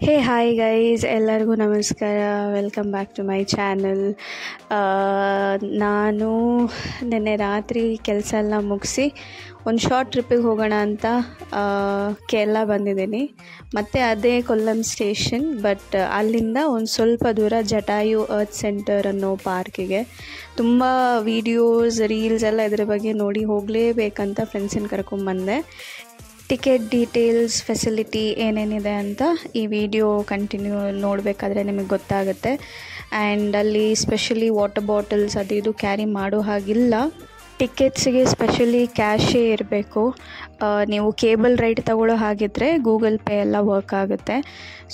ಹೇ hi guys, ಎಲ್ಲರಿಗೂ ನಮಸ್ಕಾರ. Welcome back to my channel. ನಾನು ನಿನ್ನೆ ರಾತ್ರಿ ಕೆಲಸ ಎಲ್ಲ ಮುಗಿಸಿ ಒಂದು ಶಾರ್ಟ್ ಟ್ರಿಪ್ಪಿಗೆ ಹೋಗೋಣ ಅಂತ ಕೇರಳ ಬಂದಿದ್ದೀನಿ. ಮತ್ತು ಅದೇ ಕೊಲ್ಲಂ ಸ್ಟೇಷನ್, ಬಟ್ ಅಲ್ಲಿಂದ ಒಂದು ಸ್ವಲ್ಪ ದೂರ ಜಟಾಯು ಅರ್ತ್ ಸೆಂಟರ್ ಅನ್ನೋ ಪಾರ್ಕಿಗೆ. ತುಂಬ ವೀಡಿಯೋಸ್, ರೀಲ್ಸ್ ಎಲ್ಲ ಇದ್ರ ಬಗ್ಗೆ ನೋಡಿ ಹೋಗಲೇಬೇಕಂತ ಫ್ರೆಂಡ್ಸನ್ನು ಕರ್ಕೊಂಬಂದೆ. ಟಿಕೆಟ್ ಡೀಟೇಲ್ಸ್, ಫೆಸಿಲಿಟಿ ಏನೇನಿದೆ ಅಂತ ಈ ವಿಡಿಯೋ ಕಂಟಿನ್ಯೂ ನೋಡಬೇಕಾದ್ರೆ ನಿಮಗೆ ಗೊತ್ತಾಗುತ್ತೆ. ಆ್ಯಂಡ್ ಅಲ್ಲಿ ಸ್ಪೆಷಲಿ ವಾಟರ್ ಬಾಟಲ್ಸ್ ಅದು ಇದು ಕ್ಯಾರಿ ಮಾಡೋ ಹಾಗಿಲ್ಲ. ಟಿಕೆಟ್ಸಿಗೆ ಸ್ಪೆಷಲಿ ಕ್ಯಾಶೇ ಇರಬೇಕು. ನೀವು ಕೇಬಲ್ ರೈಡ್ ತಗೊಳ್ಳೋ ಹಾಗಿದ್ದರೆ ಗೂಗಲ್ ಪೇ ಎಲ್ಲ ವರ್ಕ್ ಆಗುತ್ತೆ.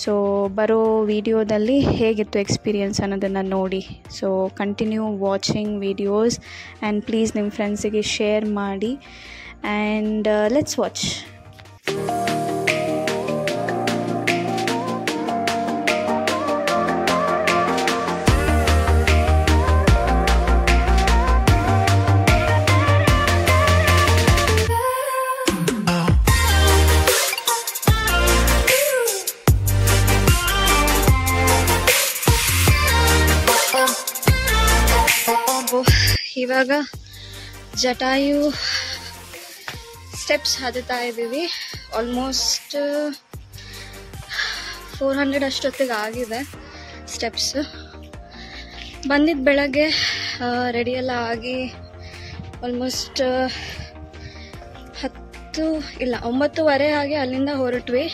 ಸೊ ಬರೋ ವಿಡಿಯೋದಲ್ಲಿ ಹೇಗಿತ್ತು ಎಕ್ಸ್ಪೀರಿಯನ್ಸ್ ಅನ್ನೋದನ್ನು ನೋಡಿ. So continue watching videos and please ನಿಮ್ಮ ಫ್ರೆಂಡ್ಸಿಗೆ ಶೇರ್ ಮಾಡಿ. And let's watch. ಇವಾಗ ಜಟಾಯು ಸ್ಟೆಪ್ಸ್ ಹತ್ತುತ್ತಾ ಇದ್ದೀವಿ. ಆಲ್ಮೋಸ್ಟ್ 400 ಅಷ್ಟೊತ್ತಿಗೆ ಆಗಿದೆ ಸ್ಟೆಪ್ಸ್. ಬಂದಿದ್ದು ಬೆಳಗ್ಗೆ, ರೆಡಿಯೆಲ್ಲ ಆಗಿ ಆಲ್ಮೋಸ್ಟ್ 9:30 ಆಗಿ ಅಲ್ಲಿಂದ ಹೊರಟ್ವಿ.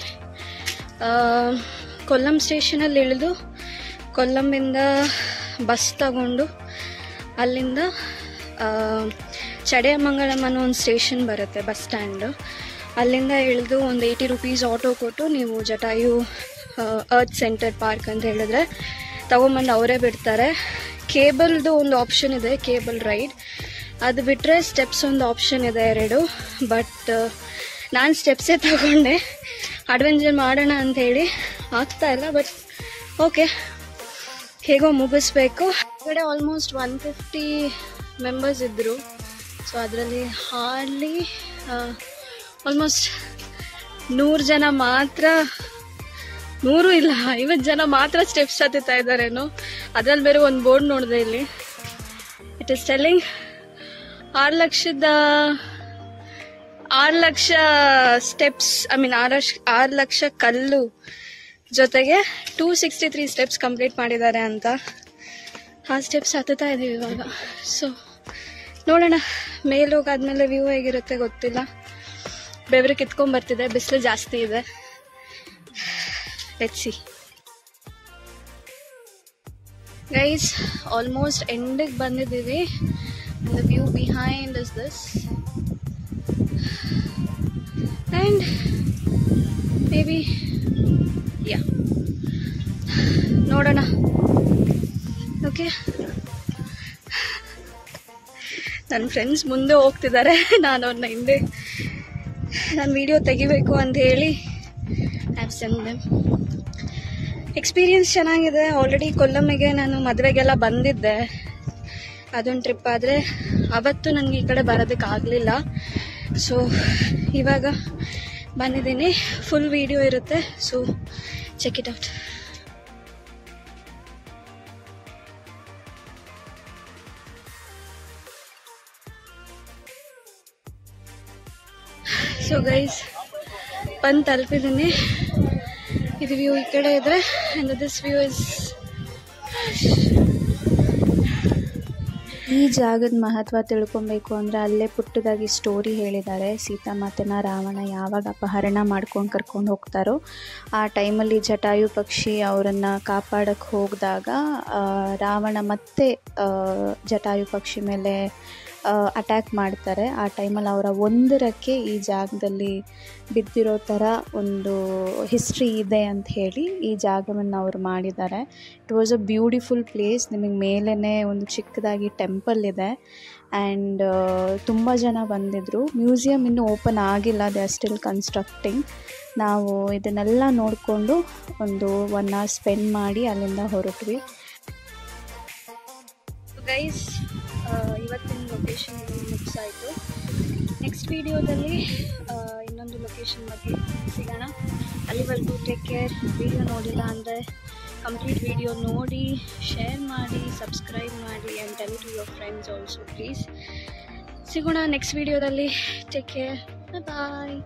ಕೊಲ್ಲಂ ಸ್ಟೇಷನಲ್ಲಿ ಇಳಿದು ಕೊಲ್ಲಂಬಿಂದ ಬಸ್ ತಗೊಂಡು ಅಲ್ಲಿಂದ ಚಡೆಯಮಂಗಲಂ ಅನ್ನೋ ಒಂದು ಸ್ಟೇಷನ್ ಬರುತ್ತೆ, ಬಸ್ ಸ್ಟ್ಯಾಂಡು. ಅಲ್ಲಿಂದ ಇಳಿದು ಒಂದು 80 ರೂಪೀಸ್ ಆಟೋ ಕೊಟ್ಟು ನೀವು ಜಟಾಯು ಅರ್ತ್ ಸೆಂಟರ್ ಪಾರ್ಕ್ ಅಂತ ಹೇಳಿದ್ರೆ ತೊಗೊಂಬಂದು ಅವರೇ ಬಿಡ್ತಾರೆ. ಕೇಬಲ್ದು ಒಂದು ಆಪ್ಷನ್ ಇದೆ, ಕೇಬಲ್ ರೈಡ್. ಅದು ಬಿಟ್ಟರೆ ಸ್ಟೆಪ್ಸ್ ಒಂದು ಆಪ್ಷನ್ ಇದೆ 2. ಬಟ್ ನಾನು ಸ್ಟೆಪ್ಸೇ ತಗೊಂಡೆ. ಅಡ್ವೆಂಚರ್ ಮಾಡೋಣ ಅಂಥೇಳಿ ಆಗ್ತಾ ಇಲ್ಲ, ಬಟ್ ಓಕೆ, ಹೇಗೋ ಮುಗಿಸ್ಬೇಕು. ಕಡೆ ಆಲ್ಮೋಸ್ಟ್ 150 ಮೆಂಬರ್ಸ್ ಇದ್ದರು. ಸೊ ಅದರಲ್ಲಿ ಹಾರ್ಡ್ಲಿ ಆಲ್ಮೋಸ್ಟ್ 100 ಜನ ಮಾತ್ರ, 100 ಇಲ್ಲ 50 ಜನ ಮಾತ್ರ ಸ್ಟೆಪ್ಸ್ ಹತ್ತುತ್ತಾ ಇದ್ದಾರೇನೋ. ಅದರಲ್ಲಿ ಬೇರೆ ಒಂದು ಬೋರ್ಡ್ ನೋಡಿದೆ ಇಲ್ಲಿ, it is telling 6 lakh steps, 6 lakh ಕಲ್ಲು ಜೊತೆಗೆ 263 ಸ್ಟೆಪ್ಸ್ ಕಂಪ್ಲೀಟ್ ಮಾಡಿದ್ದಾರೆ ಅಂತ. ಆ ಸ್ಟೆಪ್ಸ್ ಹತ್ತುತ್ತಾ ಇದ್ದೀವಿ ಇವಾಗ. ಸೊ ನೋಡೋಣ, ಮೇಲೆ ಹೋಗಾದ್ಮೇಲೆ ವ್ಯೂ ಹೇಗಿರುತ್ತೆ ಗೊತ್ತಿಲ್ಲ. ಬೆವರು ಕಿತ್ಕೊಂಡ್ಬರ್ತಿದೆ, ಬಿಸಿಲು ಜಾಸ್ತಿ ಇದೆ. Let's see. ಗೈಸ್, ಆಲ್ಮೋಸ್ಟ್ ಎಂಡಿಗೆ ಬಂದಿದ್ದೀವಿ. The view behind is this. And may be ನೋಡೋಣ. ಓಕೆ, ನನ್ನ ಫ್ರೆಂಡ್ಸ್ ಮುಂದೆ ಹೋಗ್ತಿದ್ದಾರೆ, ನಾನು ಅವ್ರನ್ನ ಹಿಂದೆ. ನಾನು ವಿಡಿಯೋ ತೆಗಿಬೇಕು ಅಂತ ಹೇಳಿ ಎಕ್ಸ್ಪೀರಿಯನ್ಸ್ ಚೆನ್ನಾಗಿದೆ. ಆಲ್ರೆಡಿ ಕೊಲ್ಲಮ್ಮಿಗೆ ನಾನು ಮದುವೆಗೆಲ್ಲ ಬಂದಿದ್ದೆ, ಅದೊಂದು ಟ್ರಿಪ್. ಆದರೆ ಅವತ್ತು ನನಗೆ ಈ ಕಡೆ ಬರೋದಕ್ಕಾಗಲಿಲ್ಲ. ಸೊ ಇವಾಗ ಬಂದಿದ್ದೀನಿ. ಫುಲ್ ವಿಡಿಯೋ ಇರುತ್ತೆ, so check it out. So guys, ಬಂದು ತಲುಪಿದ್ದೀನಿ. ಇದು ವ್ಯೂ ಈ ಕಡೆ ಇದ್ರೆ, ಆ್ಯಂಡ್ ದಿಸ್ ವ್ಯೂ ಇಸ್. ಈ ಜಾಗದ ಮಹತ್ವ ತಿಳ್ಕೊಬೇಕು ಅಂದರೆ ಅಲ್ಲೇ ಪುಟ್ಟದಾಗಿ ಸ್ಟೋರಿ ಹೇಳಿದ್ದಾರೆ. ಸೀತಾಮಾತೆನ ರಾವಣ ಯಾವಾಗ ಅಪಹರಣ ಮಾಡ್ಕೊಂಡು ಕರ್ಕೊಂಡು ಹೋಗ್ತಾರೋ ಆ ಟೈಮಲ್ಲಿ ಜಟಾಯು ಪಕ್ಷಿ ಅವರನ್ನು ಕಾಪಾಡಕ್ಕೆ ಹೋಗಿದಾಗ ರಾವಣ ಮತ್ತೆ ಜಟಾಯು ಪಕ್ಷಿ ಮೇಲೆ ಅಟ್ಯಾಕ್ ಮಾಡ್ತಾರೆ. ಆ ಟೈಮಲ್ಲಿ ಅವರ ಒಂದರಕ್ಕೆ ಈ ಜಾಗದಲ್ಲಿ ಬಿದ್ದಿರೋ ಥರ ಒಂದು ಹಿಸ್ಟ್ರಿ ಇದೆ ಅಂತ ಹೇಳಿ ಈ ಜಾಗವನ್ನು ಅವರು ಮಾಡಿದ್ದಾರೆ. It was a beautiful place. ನಿಮಗೆ ಮೇಲೇ ಒಂದು ಚಿಕ್ಕದಾಗಿ ಟೆಂಪಲ್ ಇದೆ. ಆ್ಯಂಡ್ ತುಂಬ ಜನ ಬಂದಿದ್ದರು. ಮ್ಯೂಸಿಯಂ ಇನ್ನೂ ಓಪನ್ ಆಗಿಲ್ಲ, ದೇ ಆರ್ ಸ್ಟಿಲ್ ಕನ್ಸ್ಟ್ರಕ್ಟಿಂಗ್. ನಾವು ಇದನ್ನೆಲ್ಲ ನೋಡಿಕೊಂಡು ಒಂದು 1 hour ಸ್ಪೆಂಡ್ ಮಾಡಿ ಅಲ್ಲಿಂದ ಹೊರಟ್ವಿ. ಗೈಸ್, ಇವತ್ತಿನ ಲೊಕೇಶನ್ ಮುಗಿಸಾಯಿತು. ನೆಕ್ಸ್ಟ್ ವಿಡಿಯೋದಲ್ಲಿ ಇನ್ನೊಂದು ಇನ್ನೊಂದು ಲೊಕೇಶನ್ ಬಗ್ಗೆ ಸಿಗೋಣ. ಅಲ್ಲಿವರೆಗೂ ಟೇಕ್ ಕೇರ್. ವಿಡಿಯೋ ನೋಡಿಲ್ಲ ಅಂದರೆ ಕಂಪ್ಲೀಟ್ ವಿಡಿಯೋ ನೋಡಿ, ಶೇರ್ ಮಾಡಿ, ಸಬ್ಸ್ಕ್ರೈಬ್ ಮಾಡಿ and tell to your friends also please. ಸಿಗೋಣ ನೆಕ್ಸ್ಟ್ ವಿಡಿಯೋದಲ್ಲಿ. Take care. ಬಾಯ್.